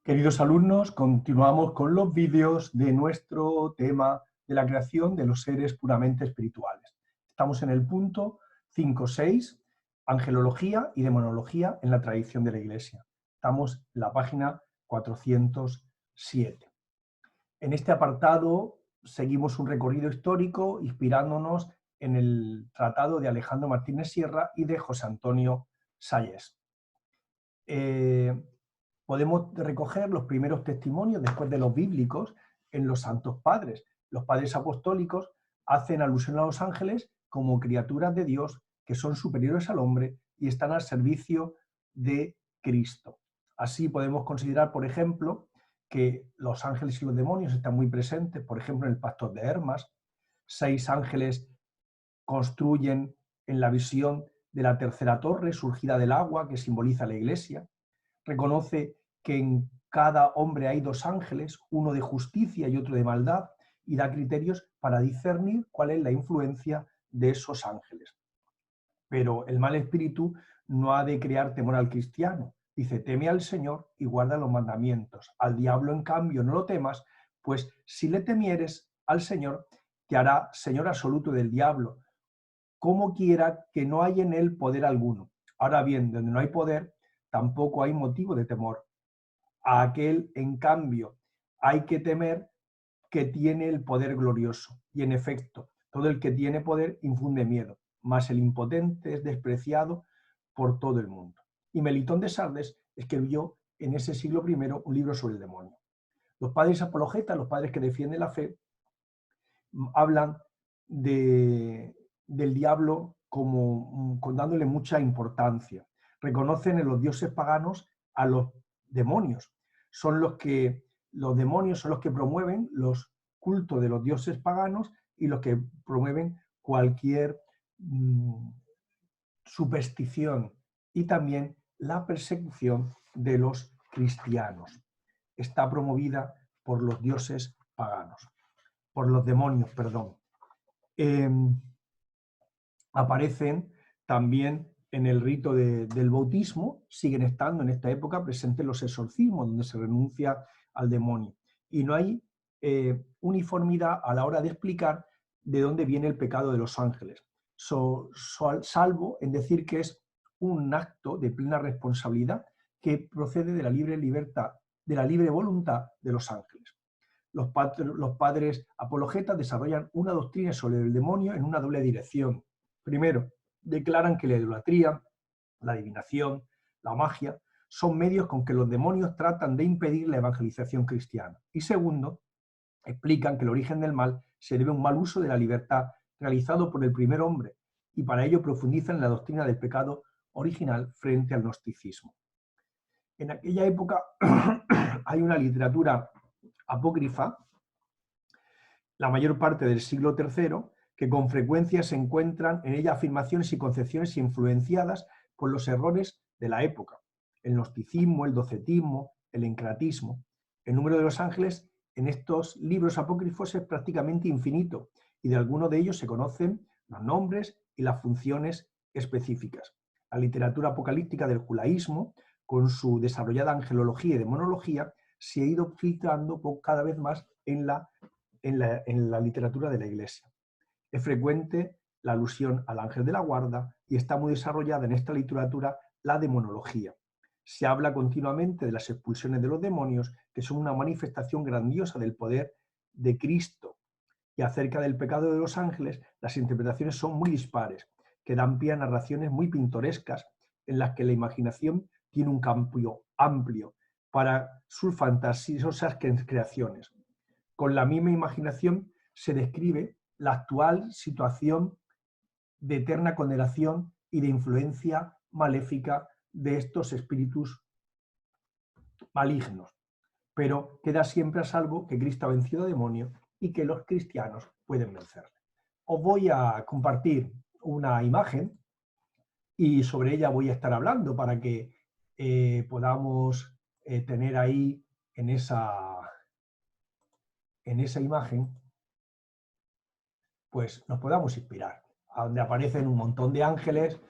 Queridos alumnos, continuamos con los vídeos de nuestro tema de la creación de los seres puramente espirituales. Estamos en el punto 5.6, angelología y demonología en la tradición de la Iglesia. Estamos en la página 407. En este apartado seguimos un recorrido histórico inspirándonos en el tratado de Alejandro Martínez Sierra y de José Antonio Salles. Podemos recoger los primeros testimonios después de los bíblicos en los santos padres. Los padres apostólicos hacen alusión a los ángeles como criaturas de Dios que son superiores al hombre y están al servicio de Cristo. Así podemos considerar, por ejemplo, que los ángeles y los demonios están muy presentes, por ejemplo, en el Pastor de Hermas. 6 ángeles construyen en la visión de la tercera torre surgida del agua que simboliza la Iglesia. Reconoce que en cada hombre hay 2 ángeles, uno de justicia y otro de maldad, y da criterios para discernir cuál es la influencia de esos ángeles. Pero el mal espíritu no ha de crear temor al cristiano. Dice, teme al Señor y guarda los mandamientos. Al diablo, en cambio, no lo temas, pues si le temieres al Señor, te hará Señor absoluto del diablo, como quiera que no hay en él poder alguno. Ahora bien, donde no hay poder, tampoco hay motivo de temor. A aquel, en cambio, hay que temer que tiene el poder glorioso. Y en efecto, todo el que tiene poder infunde miedo, mas el impotente es despreciado por todo el mundo. Y Melitón de Sardes escribió en ese siglo I un libro sobre el demonio. Los padres apologetas, los padres que defienden la fe, hablan del diablo como dándole mucha importancia. Reconocen en los dioses paganos a los demonios. Los demonios son los que promueven los cultos de los dioses paganos y los que promueven cualquier superstición y también la persecución de los cristianos. Está promovida por los dioses paganos, por los demonios, perdón. Aparecen también en el rito del bautismo, siguen estando en esta época presentes los exorcismos, donde se renuncia al demonio. Y no hay uniformidad a la hora de explicar de dónde viene el pecado de los ángeles, salvo en decir que es un acto de plena responsabilidad que procede de la libre libertad, de la libre voluntad de los ángeles. Los padres apologetas desarrollan una doctrina sobre el demonio en una doble dirección. Primero, declaran que la idolatría, la adivinación, la magia, son medios con que los demonios tratan de impedir la evangelización cristiana. Y segundo, explican que el origen del mal se debe a un mal uso de la libertad realizado por el primer hombre, y para ello profundizan en la doctrina del pecado original frente al gnosticismo. En aquella época hay una literatura apócrifa, la mayor parte del siglo III, que con frecuencia se encuentran en ella afirmaciones y concepciones influenciadas por los errores de la época, el gnosticismo, el docetismo, el encratismo. El número de los ángeles en estos libros apócrifos es prácticamente infinito y de algunos de ellos se conocen los nombres y las funciones específicas. La literatura apocalíptica del judaísmo, con su desarrollada angelología y demonología, se ha ido filtrando cada vez más en la literatura de la Iglesia. Es frecuente la alusión al ángel de la guarda y está muy desarrollada en esta literatura la demonología. Se habla continuamente de las expulsiones de los demonios, que son una manifestación grandiosa del poder de Cristo. Y acerca del pecado de los ángeles, las interpretaciones son muy dispares, que dan pie a narraciones muy pintorescas, en las que la imaginación tiene un campo amplio para sus fantasiosas creaciones. Con la misma imaginación se describe la actual situación de eterna condenación y de influencia maléfica de estos espíritus malignos. Pero queda siempre a salvo que Cristo ha vencido al demonio y que los cristianos pueden vencerle. Os voy a compartir una imagen y sobre ella voy a estar hablando para que podamos tener ahí en esa imagen, pues nos podamos inspirar. A donde aparecen un montón de ángeles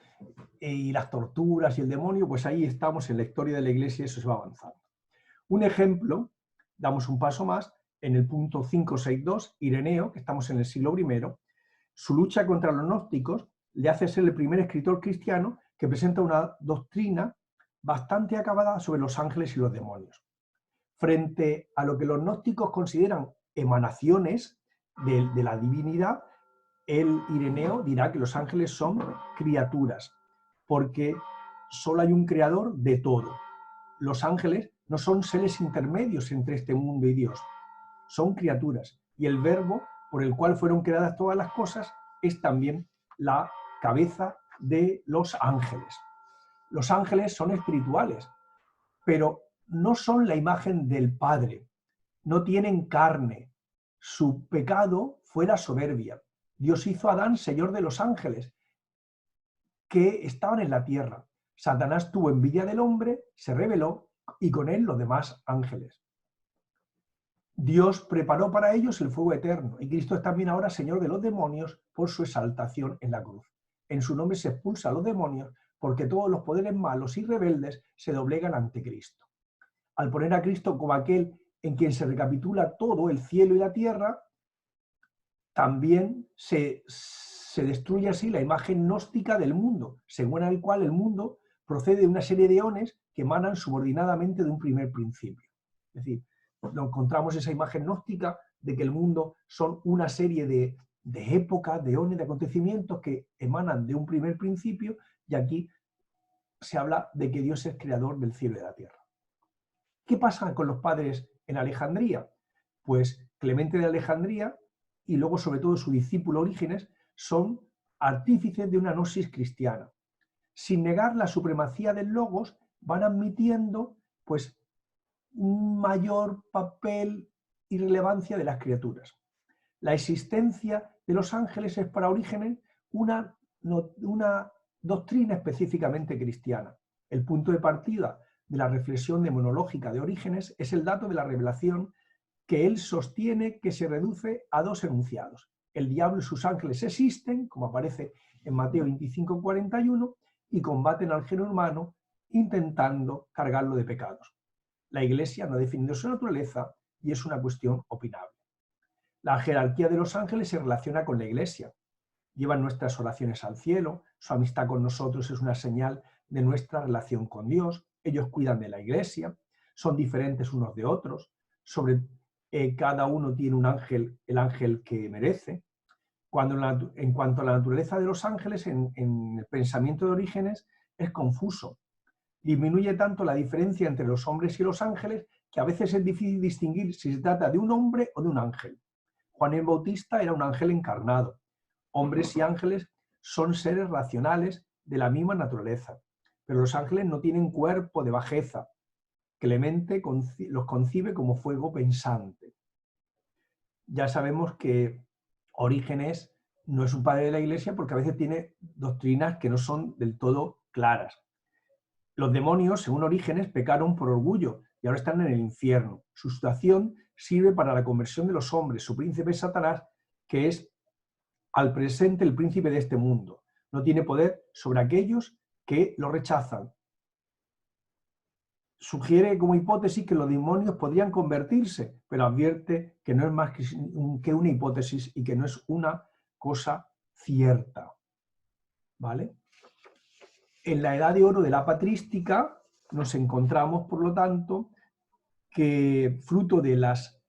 y las torturas y el demonio, pues ahí estamos en la historia de la Iglesia y eso se va avanzando. Un ejemplo, damos un paso más, en el punto 562, Ireneo, que estamos en el siglo I, su lucha contra los gnósticos le hace ser el primer escritor cristiano que presenta una doctrina bastante acabada sobre los ángeles y los demonios. Frente a lo que los gnósticos consideran emanaciones de la divinidad, el Ireneo dirá que los ángeles son criaturas, porque solo hay un creador de todo. Los ángeles no son seres intermedios entre este mundo y Dios, son criaturas, y el verbo por el cual fueron creadas todas las cosas es también la cabeza de los ángeles. Los ángeles son espirituales, pero no son la imagen del Padre, no tienen carne. Su pecado fue la soberbia. Dios hizo a Adán señor de los ángeles que estaban en la tierra. Satanás tuvo envidia del hombre, se rebeló y con él los demás ángeles. Dios preparó para ellos el fuego eterno y Cristo es también ahora señor de los demonios por su exaltación en la cruz. En su nombre se expulsa a los demonios porque todos los poderes malos y rebeldes se doblegan ante Cristo. Al poner a Cristo como aquel en quien se recapitula todo el cielo y la tierra, también se destruye así la imagen gnóstica del mundo, según el cual el mundo procede de una serie de eones que emanan subordinadamente de un primer principio. Es decir, encontramos esa imagen gnóstica de que el mundo son una serie de épocas, de eones, de acontecimientos que emanan de un primer principio, y aquí se habla de que Dios es creador del cielo y de la tierra. ¿Qué pasa con los padres en Alejandría? Pues Clemente de Alejandría y luego sobre todo su discípulo Orígenes son artífices de una gnosis cristiana. Sin negar la supremacía del logos, van admitiendo pues un mayor papel y relevancia de las criaturas. La existencia de los ángeles es para Orígenes una doctrina específicamente cristiana. El punto de partida de la reflexión demonológica de Orígenes es el dato de la revelación que él sostiene que se reduce a dos enunciados. El diablo y sus ángeles existen, como aparece en Mateo 25:41, y combaten al género humano intentando cargarlo de pecados. La Iglesia no ha definido su naturaleza y es una cuestión opinable. La jerarquía de los ángeles se relaciona con la Iglesia. Llevan nuestras oraciones al cielo, su amistad con nosotros es una señal de nuestra relación con Dios, ellos cuidan de la Iglesia, son diferentes unos de otros, cada uno tiene un ángel, el ángel que merece. En cuanto a la naturaleza de los ángeles, en el pensamiento de Orígenes es confuso. Disminuye tanto la diferencia entre los hombres y los ángeles que a veces es difícil distinguir si se trata de un hombre o de un ángel. Juan el Bautista era un ángel encarnado. Hombres y ángeles son seres racionales de la misma naturaleza, pero los ángeles no tienen cuerpo de bajeza. Clemente los concibe como fuego pensante. Ya sabemos que Orígenes no es un padre de la Iglesia porque a veces tiene doctrinas que no son del todo claras. Los demonios, según Orígenes, pecaron por orgullo y ahora están en el infierno. Su situación sirve para la conversión de los hombres. Su príncipe es Satanás, que es al presente el príncipe de este mundo. No tiene poder sobre aquellos que lo rechazan. Sugiere como hipótesis que los demonios podrían convertirse, pero advierte que no es más que una hipótesis y que no es una cosa cierta. ¿Vale? En la edad de oro de la patrística nos encontramos, por lo tanto, que fruto de las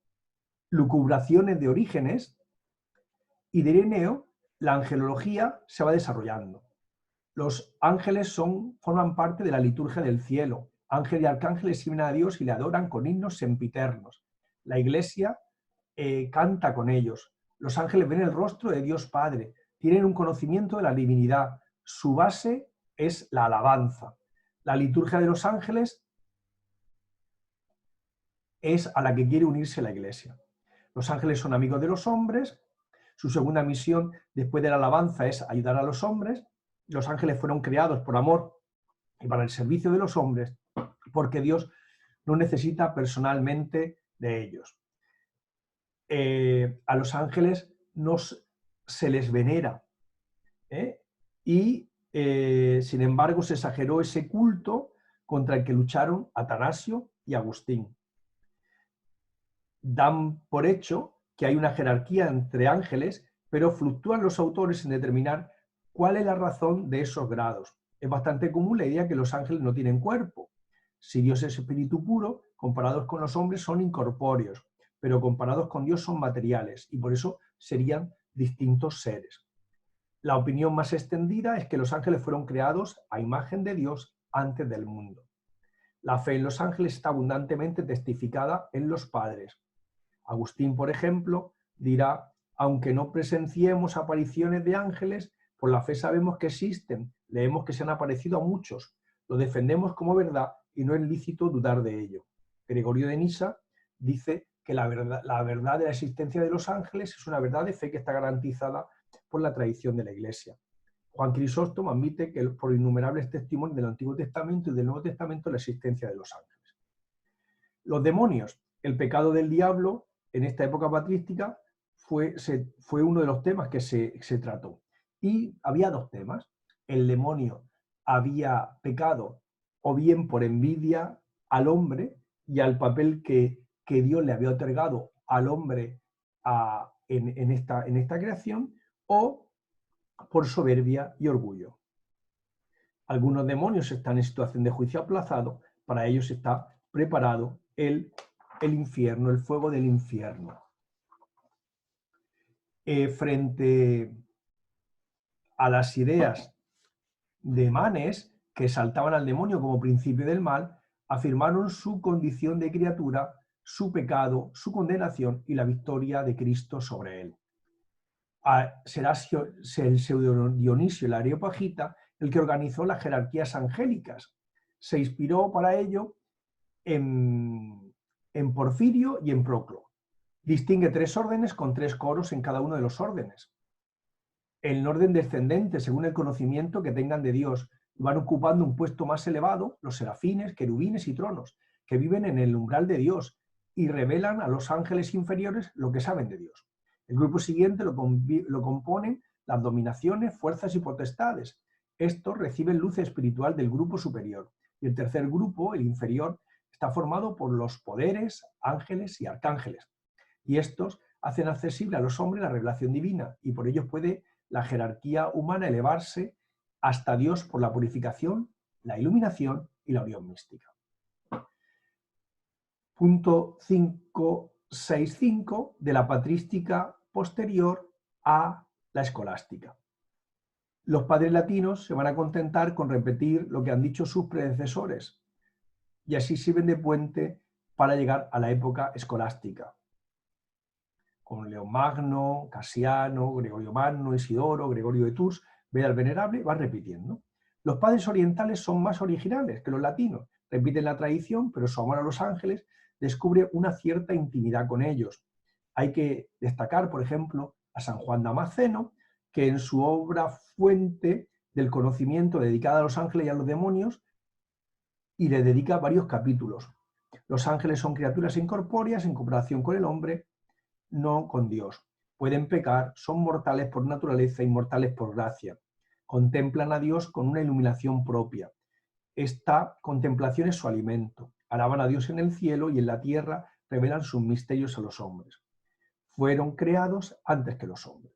lucubraciones de Orígenes y de Ireneo, la angelología se va desarrollando. Los ángeles forman parte de la liturgia del cielo. Ángel y arcángeles sirven a Dios y le adoran con himnos sempiternos. La Iglesia canta con ellos. Los ángeles ven el rostro de Dios Padre, tienen un conocimiento de la divinidad. Su base es la alabanza. La liturgia de los ángeles es a la que quiere unirse la Iglesia. Los ángeles son amigos de los hombres. Su segunda misión después de la alabanza es ayudar a los hombres. Los ángeles fueron creados por amor y para el servicio de los hombres, porque Dios no necesita personalmente de ellos. A los ángeles se les venera, y sin embargo se exageró ese culto contra el que lucharon Atanasio y Agustín. dan por hecho que hay una jerarquía entre ángeles, pero fluctúan los autores en determinar cuál es la razón de esos grados. Es bastante común la idea que los ángeles no tienen cuerpo. Si Dios es espíritu puro, comparados con los hombres son incorpóreos, pero comparados con Dios son materiales y por eso serían distintos seres. La opinión más extendida es que los ángeles fueron creados a imagen de Dios antes del mundo. La fe en los ángeles está abundantemente testificada en los padres. Agustín, por ejemplo, dirá: aunque no presenciemos apariciones de ángeles, por la fe sabemos que existen, leemos que se han aparecido a muchos, lo defendemos como verdad y no es lícito dudar de ello. Gregorio de Nisa dice que la verdad de la existencia de los ángeles es una verdad de fe que está garantizada por la tradición de la Iglesia. Juan Crisóstomo admite que por innumerables testimonios del Antiguo Testamento y del Nuevo Testamento la existencia de los ángeles. Los demonios, el pecado del diablo en esta época patrística fue uno de los temas que se trató. Y había dos temas. El demonio había pecado o bien por envidia al hombre y al papel que Dios le había otorgado al hombre en esta creación, o por soberbia y orgullo. Algunos demonios están en situación de juicio aplazado, para ellos está preparado el infierno, el fuego del infierno. Frente a las ideas de Manes, que exaltaban al demonio como principio del mal, afirmaron su condición de criatura, su pecado, su condenación y la victoria de Cristo sobre él. Será el pseudo Dionisio el Areopagita el que organizó las jerarquías angélicas. Se inspiró para ello en Porfirio y en Proclo. Distingue 3 órdenes con 3 coros en cada uno de los órdenes. En orden descendente, según el conocimiento que tengan de Dios, van ocupando un puesto más elevado los serafines, querubines y tronos, que viven en el umbral de Dios y revelan a los ángeles inferiores lo que saben de Dios. El grupo siguiente lo componen las dominaciones, fuerzas y potestades. Estos reciben luz espiritual del grupo superior. Y el tercer grupo, el inferior, está formado por los poderes, ángeles y arcángeles. Y estos hacen accesible a los hombres la revelación divina, y por ello puede la jerarquía humana elevarse hasta Dios por la purificación, la iluminación y la unión mística. Punto 565 de la patrística posterior a la escolástica. Los padres latinos se van a contentar con repetir lo que han dicho sus predecesores y así sirven de puente para llegar a la época escolástica. Con León Magno, Casiano, Gregorio Magno, Isidoro, Gregorio de Tours, Beda el Venerable, va repitiendo. Los padres orientales son más originales que los latinos, repiten la tradición, pero su amor a los ángeles descubre una cierta intimidad con ellos. Hay que destacar, por ejemplo, a San Juan Damasceno, que en su obra Fuente del Conocimiento, dedicada a los ángeles y a los demonios, y le dedica varios capítulos. Los ángeles son criaturas incorpóreas en comparación con el hombre, no con Dios. Pueden pecar, son mortales por naturaleza, inmortales por gracia. Contemplan a Dios con una iluminación propia. Esta contemplación es su alimento. Alaban a Dios en el cielo y en la tierra revelan sus misterios a los hombres. Fueron creados antes que los hombres.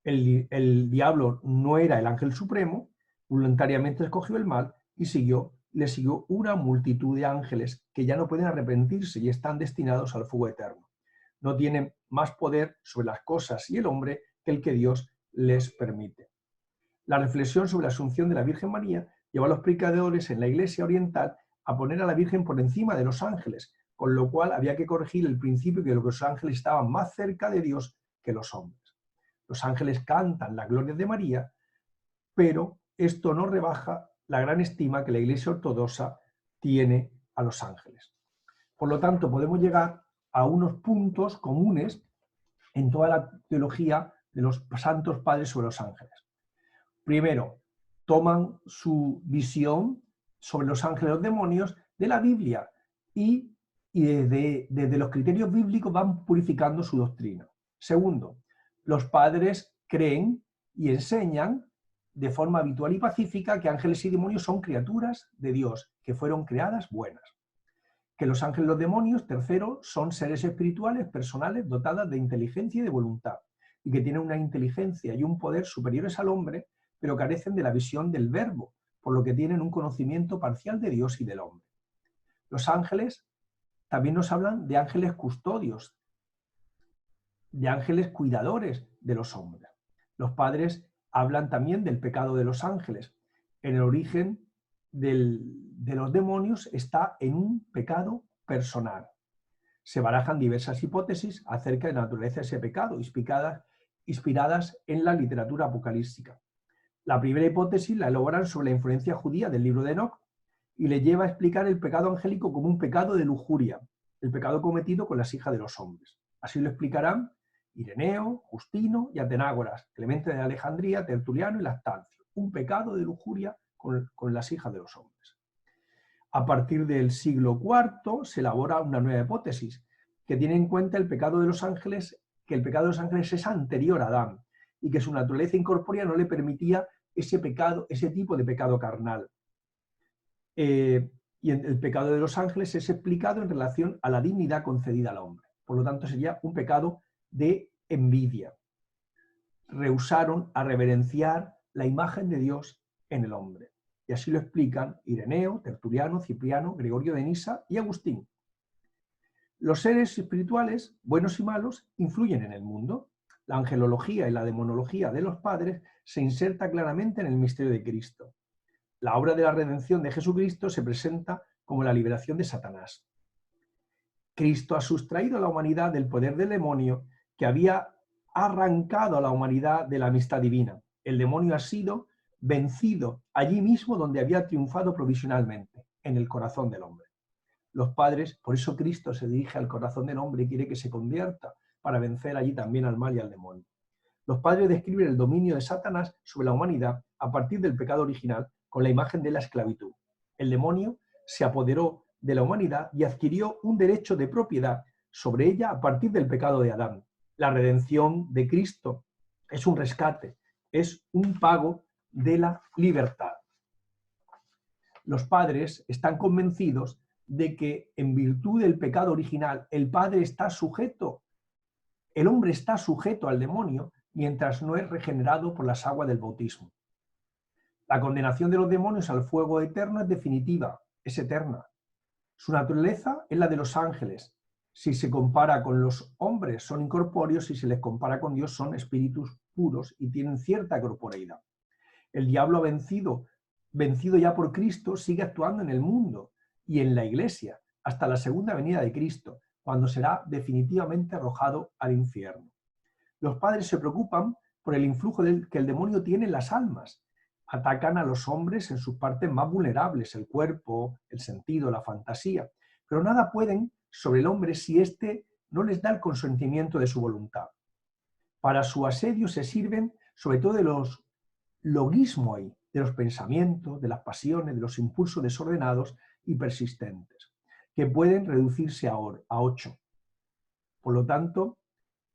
El diablo no era el ángel supremo, voluntariamente escogió el mal y le siguió una multitud de ángeles que ya no pueden arrepentirse y están destinados al fuego eterno. No tienen más poder sobre las cosas y el hombre que el que Dios les permite. La reflexión sobre la asunción de la Virgen María lleva a los predicadores en la Iglesia oriental a poner a la Virgen por encima de los ángeles, con lo cual había que corregir el principio de que los ángeles estaban más cerca de Dios que los hombres. Los ángeles cantan la gloria de María, pero esto no rebaja la gran estima que la Iglesia ortodoxa tiene a los ángeles. Por lo tanto, podemos llegar a unos puntos comunes en toda la teología de los santos padres sobre los ángeles. Primero, toman su visión sobre los ángeles y los demonios de la Biblia y desde los criterios bíblicos van purificando su doctrina. Segundo, los padres creen y enseñan de forma habitual y pacífica que ángeles y demonios son criaturas de Dios, que fueron creadas buenas. que los ángeles y los demonios, tercero, son seres espirituales, personales, dotadas de inteligencia y de voluntad, y que tienen una inteligencia y un poder superiores al hombre, pero carecen de la visión del verbo, por lo que tienen un conocimiento parcial de Dios y del hombre. Los ángeles también nos hablan de ángeles custodios, de ángeles cuidadores de los hombres. Los padres hablan también del pecado de los ángeles. En el origen de los demonios está en un pecado personal. Se barajan diversas hipótesis acerca de la naturaleza de ese pecado, inspiradas en la literatura apocalíptica. La primera hipótesis la elaboran sobre la influencia judía del libro de Enoc y le lleva a explicar el pecado angélico como un pecado de lujuria, el pecado cometido con las hijas de los hombres. Así lo explicarán Ireneo, Justino y Atenágoras, Clemente de Alejandría, Tertuliano y Lactancio. Un pecado de lujuria con las hijas de los hombres. A partir del siglo IV se elabora una nueva hipótesis que tiene en cuenta el pecado de los ángeles, que el pecado de los ángeles es anterior a Adán y que su naturaleza incorpórea no le permitía ese pecado, ese tipo de pecado carnal. Y el pecado de los ángeles es explicado en relación a la dignidad concedida al hombre. Por lo tanto, sería un pecado de envidia. Rehusaron a reverenciar la imagen de Dios en el hombre. Y así lo explican Ireneo, Tertuliano, Cipriano, Gregorio de Nisa y Agustín. Los seres espirituales, buenos y malos, influyen en el mundo. La angelología y la demonología de los padres se inserta claramente en el misterio de Cristo. La obra de la redención de Jesucristo se presenta como la liberación de Satanás. Cristo ha sustraído a la humanidad del poder del demonio que había arrancado a la humanidad de la amistad divina. El demonio ha sido vencido allí mismo donde había triunfado provisionalmente, en el corazón del hombre. Los padres, por eso Cristo se dirige al corazón del hombre y quiere que se convierta para vencer allí también al mal y al demonio. Los padres describen el dominio de Satanás sobre la humanidad a partir del pecado original con la imagen de la esclavitud. El demonio se apoderó de la humanidad y adquirió un derecho de propiedad sobre ella a partir del pecado de Adán. La redención de Cristo es un rescate, es un pago de la libertad. Los padres están convencidos de que en virtud del pecado original el hombre está sujeto al demonio mientras no es regenerado por las aguas del bautismo. La condenación de los demonios al fuego eterno es definitiva, es eterna. Su naturaleza es la de los ángeles. Si se compara con los hombres, son incorpóreos, si se les compara con Dios, son espíritus puros y tienen cierta corporeidad. El diablo vencido ya por Cristo, sigue actuando en el mundo y en la iglesia hasta la segunda venida de Cristo, cuando será definitivamente arrojado al infierno. Los padres se preocupan por el influjo que el demonio tiene en las almas. Atacan a los hombres en sus partes más vulnerables, el cuerpo, el sentido, la fantasía, pero nada pueden sobre el hombre si éste no les da el consentimiento de su voluntad. Para su asedio se sirven sobre todo de los logismoi, de los pensamientos, de las pasiones, de los impulsos desordenados y persistentes, que pueden reducirse a 8. Por lo tanto,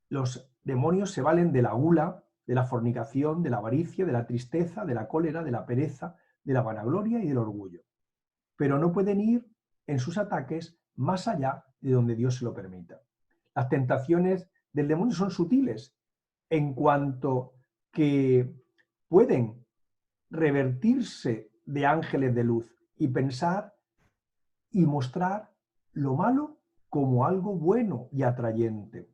los demonios se valen de la gula, de la fornicación, de la avaricia, de la tristeza, de la cólera, de la pereza, de la vanagloria y del orgullo. Pero no pueden ir en sus ataques más allá de donde Dios se lo permita. Las tentaciones del demonio son sutiles en cuanto que pueden revertirse de ángeles de luz y pensar y mostrar lo malo como algo bueno y atrayente.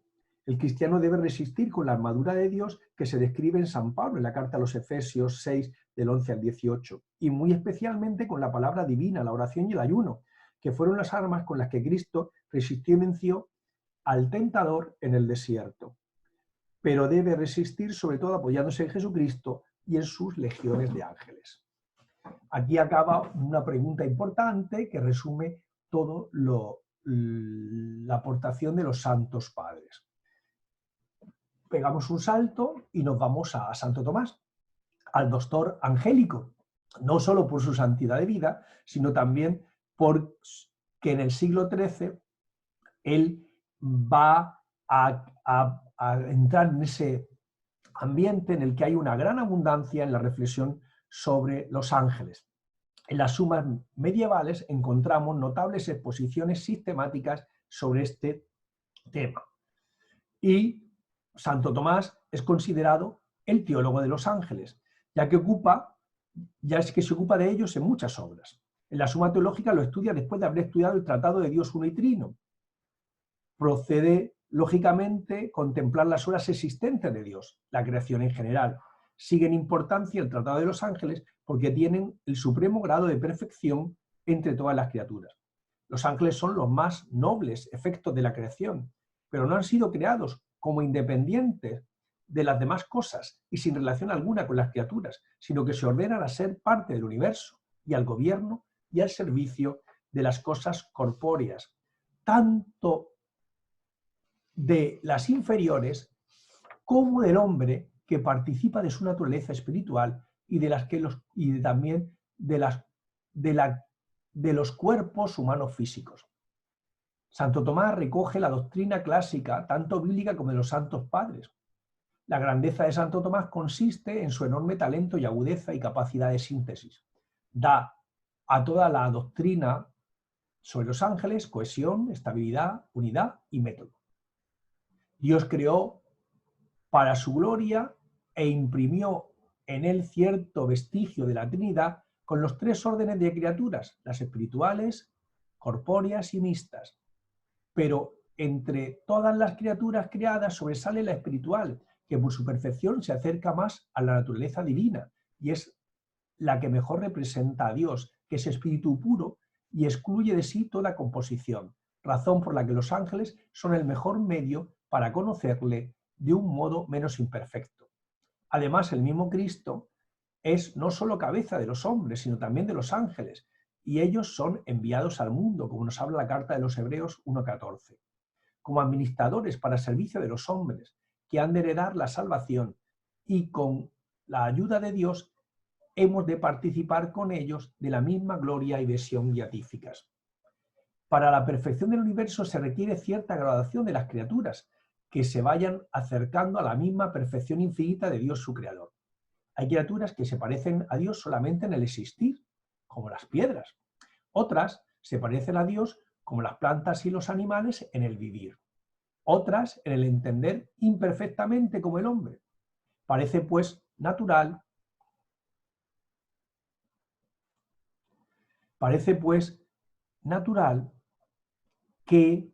El cristiano debe resistir con la armadura de Dios que se describe en San Pablo, en la carta a los Efesios 6, del 11 al 18, y muy especialmente con la palabra divina, la oración y el ayuno, que fueron las armas con las que Cristo resistió y venció al tentador en el desierto. Pero debe resistir sobre todo apoyándose en Jesucristo y en sus legiones de ángeles. Aquí acaba una pregunta importante que resume todo la aportación de los santos padres. Pegamos un salto y nos vamos a Santo Tomás, al doctor angélico, no solo por su santidad de vida, sino también porque en el siglo XIII él va a entrar en ese ambiente en el que hay una gran abundancia en la reflexión sobre los ángeles. En las sumas medievales encontramos notables exposiciones sistemáticas sobre este tema. Y Santo Tomás es considerado el teólogo de los ángeles, ya es que se ocupa de ellos en muchas obras. En la Suma Teológica lo estudia después de haber estudiado el Tratado de Dios Uno y Trino. Procede, lógicamente, contemplar las obras existentes de Dios, la creación en general. Sigue en importancia el Tratado de los Ángeles porque tienen el supremo grado de perfección entre todas las criaturas. Los ángeles son los más nobles efectos de la creación, pero no han sido creados como independientes de las demás cosas y sin relación alguna con las criaturas, sino que se ordenan a ser parte del universo y al gobierno y al servicio de las cosas corpóreas, tanto de las inferiores como del hombre que participa de su naturaleza espiritual y también de los cuerpos humanos físicos. Santo Tomás recoge la doctrina clásica, tanto bíblica como de los santos padres. La grandeza de Santo Tomás consiste en su enorme talento y agudeza y capacidad de síntesis. Da a toda la doctrina sobre los ángeles cohesión, estabilidad, unidad y método. Dios creó para su gloria e imprimió en él cierto vestigio de la Trinidad con los tres órdenes de criaturas, las espirituales, corpóreas y mixtas. Pero entre todas las criaturas creadas sobresale la espiritual, que por su perfección se acerca más a la naturaleza divina y es la que mejor representa a Dios, que es espíritu puro y excluye de sí toda composición, razón por la que los ángeles son el mejor medio para conocerle de un modo menos imperfecto. Además, el mismo Cristo es no solo cabeza de los hombres, sino también de los ángeles, y ellos son enviados al mundo, como nos habla la carta de los Hebreos 1:14, como administradores para servicio de los hombres, que han de heredar la salvación, y con la ayuda de Dios hemos de participar con ellos de la misma gloria y visión beatíficas. Para la perfección del universo se requiere cierta gradación de las criaturas, que se vayan acercando a la misma perfección infinita de Dios su Creador. Hay criaturas que se parecen a Dios solamente en el existir, como las piedras. Otras se parecen a Dios como las plantas y los animales en el vivir. Otras en el entender imperfectamente como el hombre. Parece pues natural que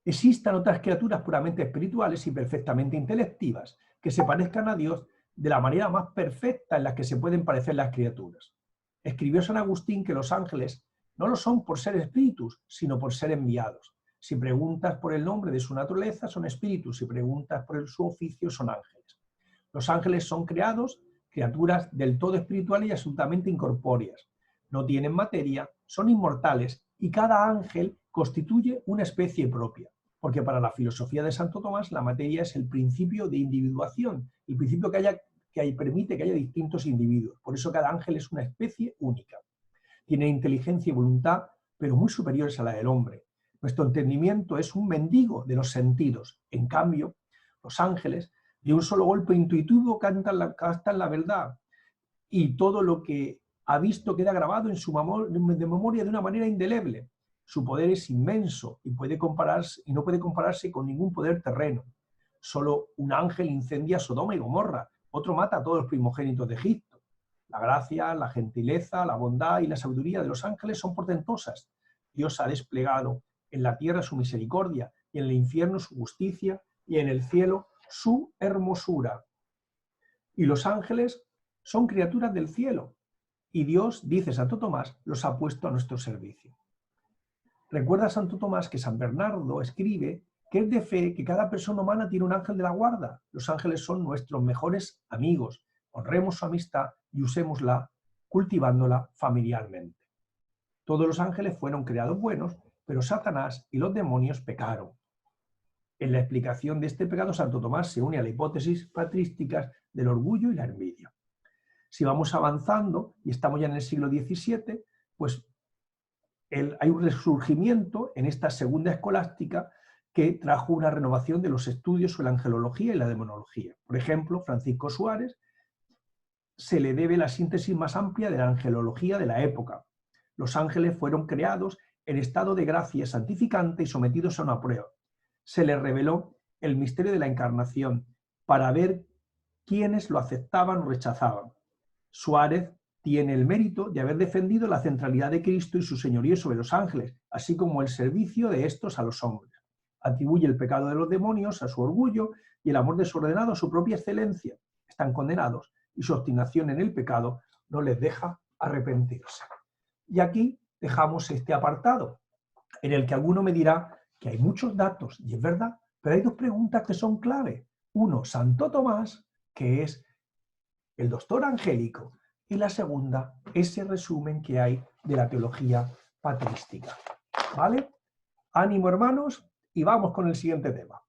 existan otras criaturas puramente espirituales y perfectamente intelectivas que se parezcan a Dios de la manera más perfecta en la que se pueden parecer las criaturas. Escribió San Agustín que los ángeles no lo son por ser espíritus, sino por ser enviados. Si preguntas por el nombre de su naturaleza, son espíritus. Si preguntas por su oficio, son ángeles. Los ángeles son criaturas del todo espirituales y absolutamente incorpóreas. No tienen materia, son inmortales y cada ángel constituye una especie propia. Porque para la filosofía de Santo Tomás la materia es el principio de individuación, el principio que permite que haya distintos individuos. Por eso cada ángel es una especie única. Tiene inteligencia y voluntad, pero muy superiores a la del hombre. Nuestro entendimiento es un mendigo de los sentidos. En cambio, los ángeles, de un solo golpe intuitivo, captan la verdad. Y todo lo que ha visto queda grabado en su memoria de una manera indeleble. Su poder es inmenso y no puede compararse con ningún poder terreno. Solo un ángel incendia Sodoma y Gomorra, otro mata a todos los primogénitos de Egipto. La gracia, la gentileza, la bondad y la sabiduría de los ángeles son portentosas. Dios ha desplegado en la tierra su misericordia y en el infierno su justicia y en el cielo su hermosura. Y los ángeles son criaturas del cielo y Dios, dice Santo Tomás, los ha puesto a nuestro servicio. Recuerda Santo Tomás que San Bernardo escribe que es de fe que cada persona humana tiene un ángel de la guarda. Los ángeles son nuestros mejores amigos. Honremos su amistad y usémosla cultivándola familiarmente. Todos los ángeles fueron creados buenos, pero Satanás y los demonios pecaron. En la explicación de este pecado, Santo Tomás se une a la hipótesis patrística del orgullo y la envidia. Si vamos avanzando y estamos ya en el siglo XVII, pues hay un resurgimiento en esta segunda escolástica que trajo una renovación de los estudios sobre la angelología y la demonología. Por ejemplo, Francisco Suárez se le debe la síntesis más amplia de la angelología de la época. Los ángeles fueron creados en estado de gracia santificante y sometidos a una prueba. Se les reveló el misterio de la encarnación para ver quiénes lo aceptaban o rechazaban. Suárez tiene el mérito de haber defendido la centralidad de Cristo y su señorío sobre los ángeles, así como el servicio de estos a los hombres. Atribuye el pecado de los demonios a su orgullo y el amor desordenado a su propia excelencia. Están condenados y su obstinación en el pecado no les deja arrepentirse. Y aquí dejamos este apartado, en el que alguno me dirá que hay muchos datos, y es verdad, pero hay dos preguntas que son clave. Uno, Santo Tomás, que es el doctor angélico, y la segunda, ese resumen que hay de la teología patrística. ¿Vale? Ánimo, hermanos, y vamos con el siguiente tema.